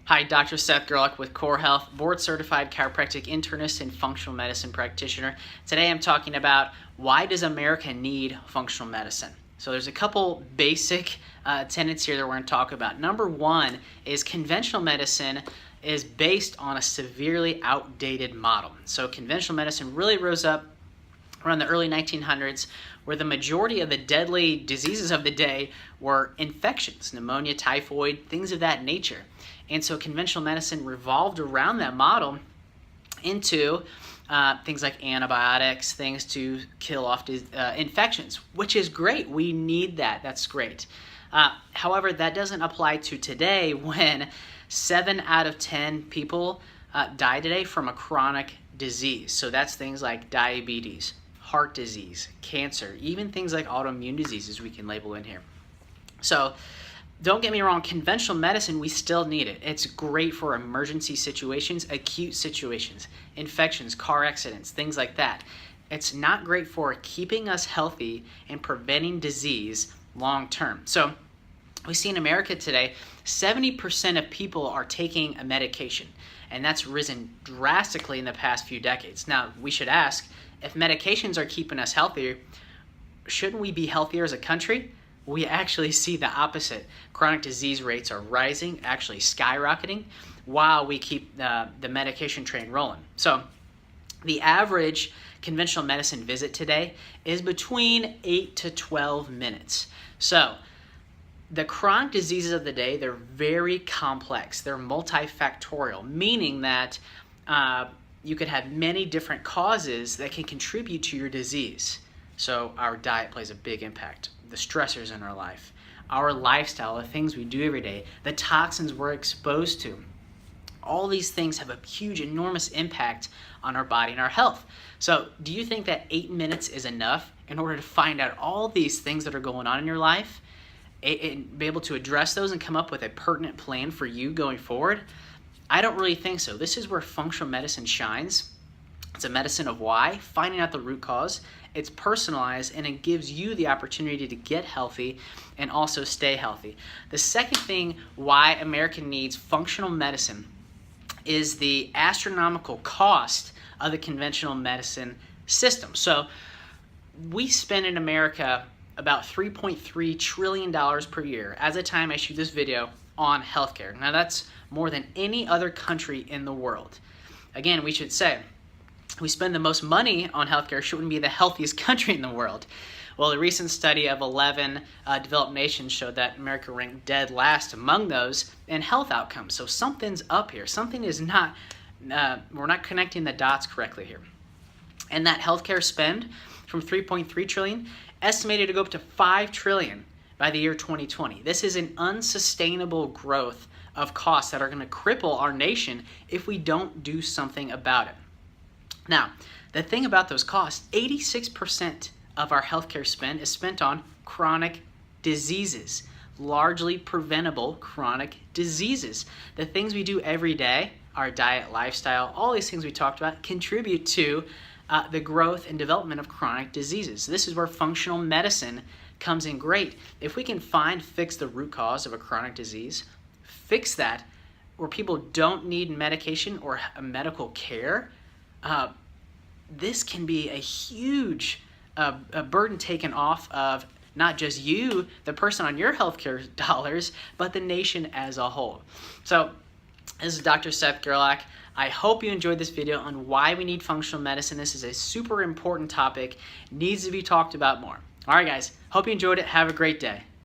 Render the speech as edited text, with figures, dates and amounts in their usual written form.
Hi, Dr. Seth Gerlach with Core Health, board-certified chiropractic internist and functional medicine practitioner. Today I'm talking about why does America need functional medicine? So there's a couple basic tenets here that we're going to talk about. Number one is conventional medicine is based on a severely outdated model. So conventional medicine really rose up around the early 1900s, where the majority of the deadly diseases of the day were infections, pneumonia, typhoid, things of that nature. And so conventional medicine revolved around that model into things like antibiotics, things to kill off infections, which is great. We need that. That's great. However, that doesn't apply to today when 7 out of 10 people die today from a chronic disease. So that's things like diabetes, heart disease, cancer, even things like autoimmune diseases we can label in here. So don't get me wrong, conventional medicine, we still need it. It's great for emergency situations, acute situations, infections, car accidents, things like that. It's not great for keeping us healthy and preventing disease long term. So we see in America today, 70% of people are taking a medication, and that's risen drastically in the past few decades. Now, we should ask, if medications are keeping us healthier, shouldn't we be healthier as a country? We actually see the opposite. Chronic disease rates are rising, actually skyrocketing, while we keep the medication train rolling. So the average conventional medicine visit today is between 8 to 12 minutes. So the chronic diseases of the day, they're very complex. They're multi-factorial, meaning that you could have many different causes that can contribute to your disease. So our diet plays a big impact. The stressors in our life, our lifestyle, the things we do every day, the toxins we're exposed to. All these things have a huge, enormous impact on our body and our health. So do you think that 8 minutes is enough in order to find out all these things that are going on in your life and be able to address those and come up with a pertinent plan for you going forward? I don't really think so. This is where functional medicine shines. It's a medicine of why, finding out the root cause. It's personalized, and it gives you the opportunity to get healthy and also stay healthy. The second thing why America needs functional medicine is the astronomical cost of the conventional medicine system. So we spend in America about $3.3 trillion per year, as the time I shoot this video, on healthcare. Now that's more than any other country in the world. Again, we should say, we spend the most money on healthcare, shouldn't be the healthiest country in the world. Well, a recent study of 11 developed nations showed that America ranked dead last among those in health outcomes. So something's up here. Something is not, we're not connecting the dots correctly here. And that healthcare spend from 3.3 trillion, estimated to go up to 5 trillion by the year 2020. This is an unsustainable growth of costs that are going to cripple our nation if we don't do something about it. Now, the thing about those costs, 86% of our healthcare spend is spent on chronic diseases, largely preventable chronic diseases. The things we do every day, our diet, lifestyle, all these things we talked about, contribute to the growth and development of chronic diseases. This is where functional medicine comes in great. If we can fix the root cause of a chronic disease, fix that where people don't need medication or medical care, this can be a huge a burden taken off of not just you, the person on your healthcare dollars, but the nation as a whole. So this is Dr. Seth Gerlach. I hope you enjoyed this video on why we need functional medicine. This is a super important topic, needs to be talked about more. All right, guys, hope you enjoyed it. Have a great day.